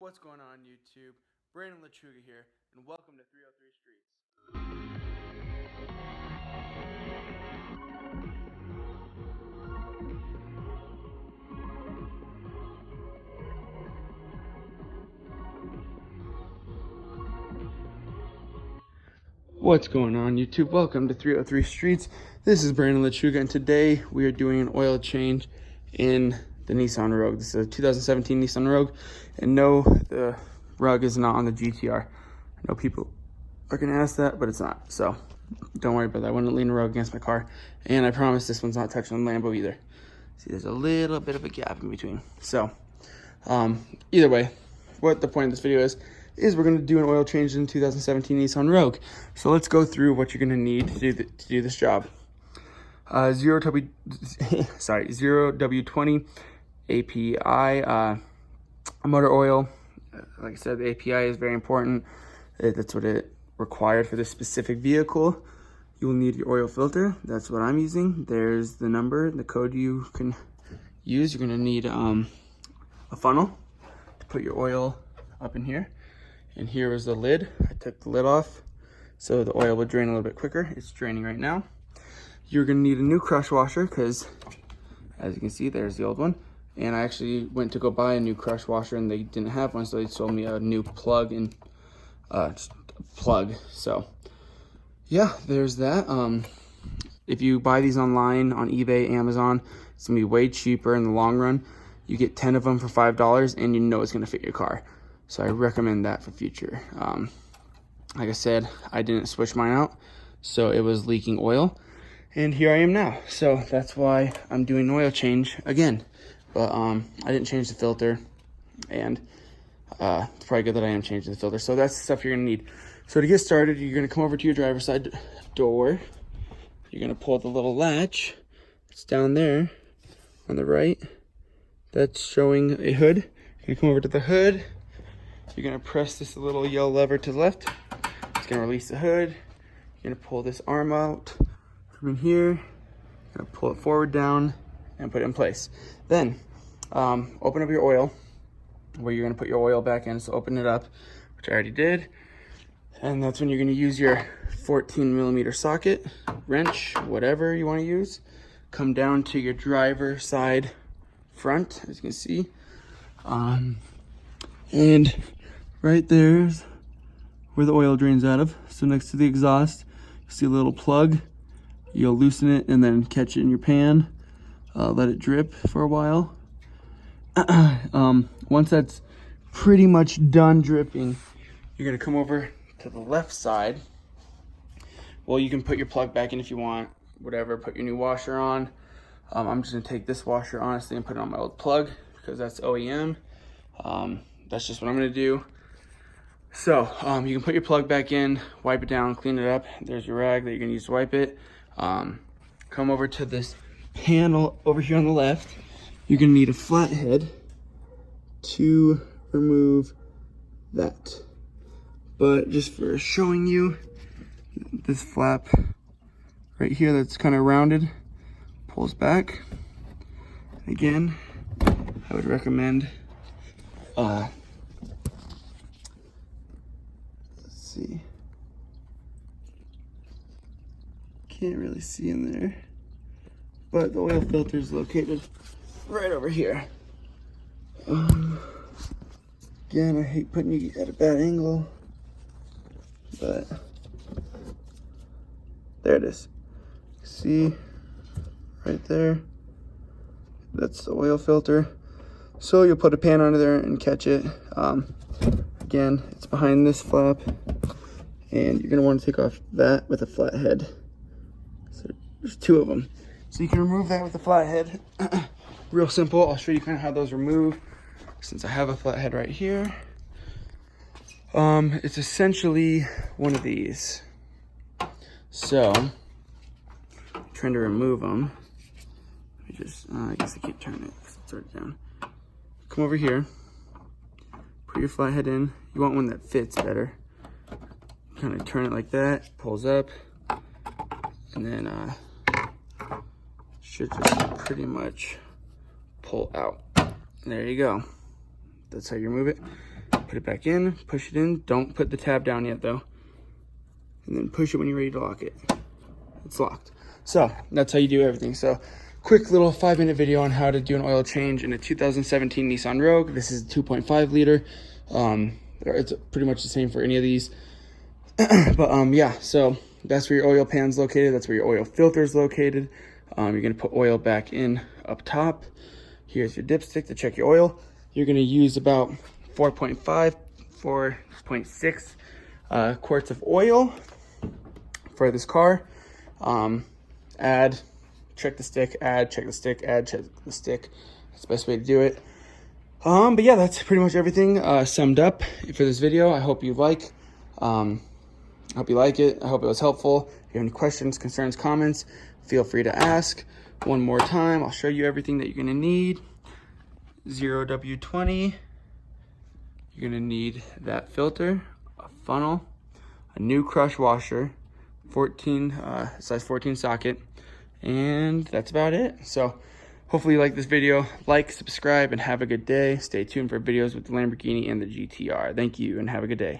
What's going on YouTube? Brandon Lachuga here, and welcome to 303 Streets. What's going on YouTube? Welcome to 303 Streets. This is Brandon Lachuga, and today we are doing an oil change in the Nissan Rogue. This is a 2017 Nissan Rogue, and no, the rug is not on the GTR. I know people are gonna ask that, but it's not, so don't worry about that. I wouldn't lean a rug against my car, and I promise this one's not touching the Lambo either. See, there's a little bit of a gap in between. So either way, what the point of this video is we're going to do an oil change in 2017 Nissan Rogue. So let's go through what you're going to need to do this job. 0W20 API motor oil. Like I said, the API is very important. That's what it required for this specific vehicle. You will need your oil filter. That's what I'm using. There's the number, the code you can use. You're going to need a funnel to put your oil up in here. And here is the lid. I took the lid off so the oil would drain a little bit quicker. It's draining right now. You're gonna need a new crush washer because, as you can see, there's the old one. And I actually went to go buy a new crush washer and they didn't have one, so they sold me a new plug and just a plug. So yeah, there's that. If you buy these online on eBay, Amazon, it's gonna be way cheaper in the long run. You get 10 of them for $5 and you know it's gonna fit your car. So I recommend that for future. Like I said, I didn't switch mine out, so it was leaking oil. And here I am now. So that's why I'm doing an oil change again. But I didn't change the filter, and it's probably good that I am changing the filter. So that's the stuff you're gonna need. So to get started, you're gonna come over to your driver's side door. You're gonna pull the little latch. It's down there on the right. That's showing a hood. You're gonna come over to the hood. You're gonna press this little yellow lever to the left. It's gonna release the hood. You're gonna pull this arm out from in here. You're gonna pull it forward down and put it in place. Then open up your oil where you're gonna put your oil back in. So open it up, which I already did. And that's when you're gonna use your 14mm socket, wrench, whatever you wanna use. Come down to your driver side front, as you can see. And right there's where the oil drains out of. So next to the exhaust, you see a little plug. You'll loosen it and then catch it in your pan. Let it drip for a while. Once that's pretty much done dripping, you're gonna come over to the left side. Well, you can put your plug back in if you want, whatever, put your new washer on. I'm just gonna take this washer, honestly, and put it on my old plug because that's OEM. That's just what I'm gonna do. So you can put your plug back in, wipe it down, clean it up. There's your rag that you're gonna use to wipe it. Come over to this panel over here on the left. You're gonna need a flathead to remove that. But just for showing you, this flap right here that's kind of rounded pulls back. Again, I would recommend let's see. Can't really see in there, but the oil filter is located right over here. Again, I hate putting you at a bad angle, but there it is. See, right there. That's the oil filter. So you'll put a pan under there and catch it. Again, it's behind this flap, and you're gonna want to take off that with a flathead. So there's two of them. So you can remove that with a flathead. Real simple. I'll show you kind of how those remove since I have a flathead right here. It's essentially one of these. So I'm trying to remove them. I guess I can't turn it because it's already down. Come over here, put your flathead in. You want one that fits better. Kind of turn it like that, pulls up, and then should just pretty much pull out. There you go. That's how you remove it. Put it back in, push it in. Don't put the tab down yet though. And then push it when you're ready to lock it. It's locked. So that's how you do everything. So quick little 5-minute video on how to do an oil change in a 2017 Nissan Rogue. This is 2.5 liter. It's pretty much the same for any of these. But yeah, so that's where your oil pan's located. That's where your oil filter is located. You're gonna put oil back in up top. Here's your dipstick to check your oil. You're gonna use about 4.6 quarts of oil for this car. Add, check the stick, add, check the stick, add, check the stick. That's the best way to do it. But yeah, that's pretty much everything summed up for this video. I hope you like it. I hope it was helpful. If you have any questions, concerns, comments, feel free to ask. One more time, I'll show you everything that you're gonna need. 0W20. You're gonna need that filter, a funnel, a new crush washer, size 14 socket, and that's about it. So hopefully you like this video. Like, subscribe, and have a good day. Stay tuned for videos with the Lamborghini and the GTR. Thank you and have a good day.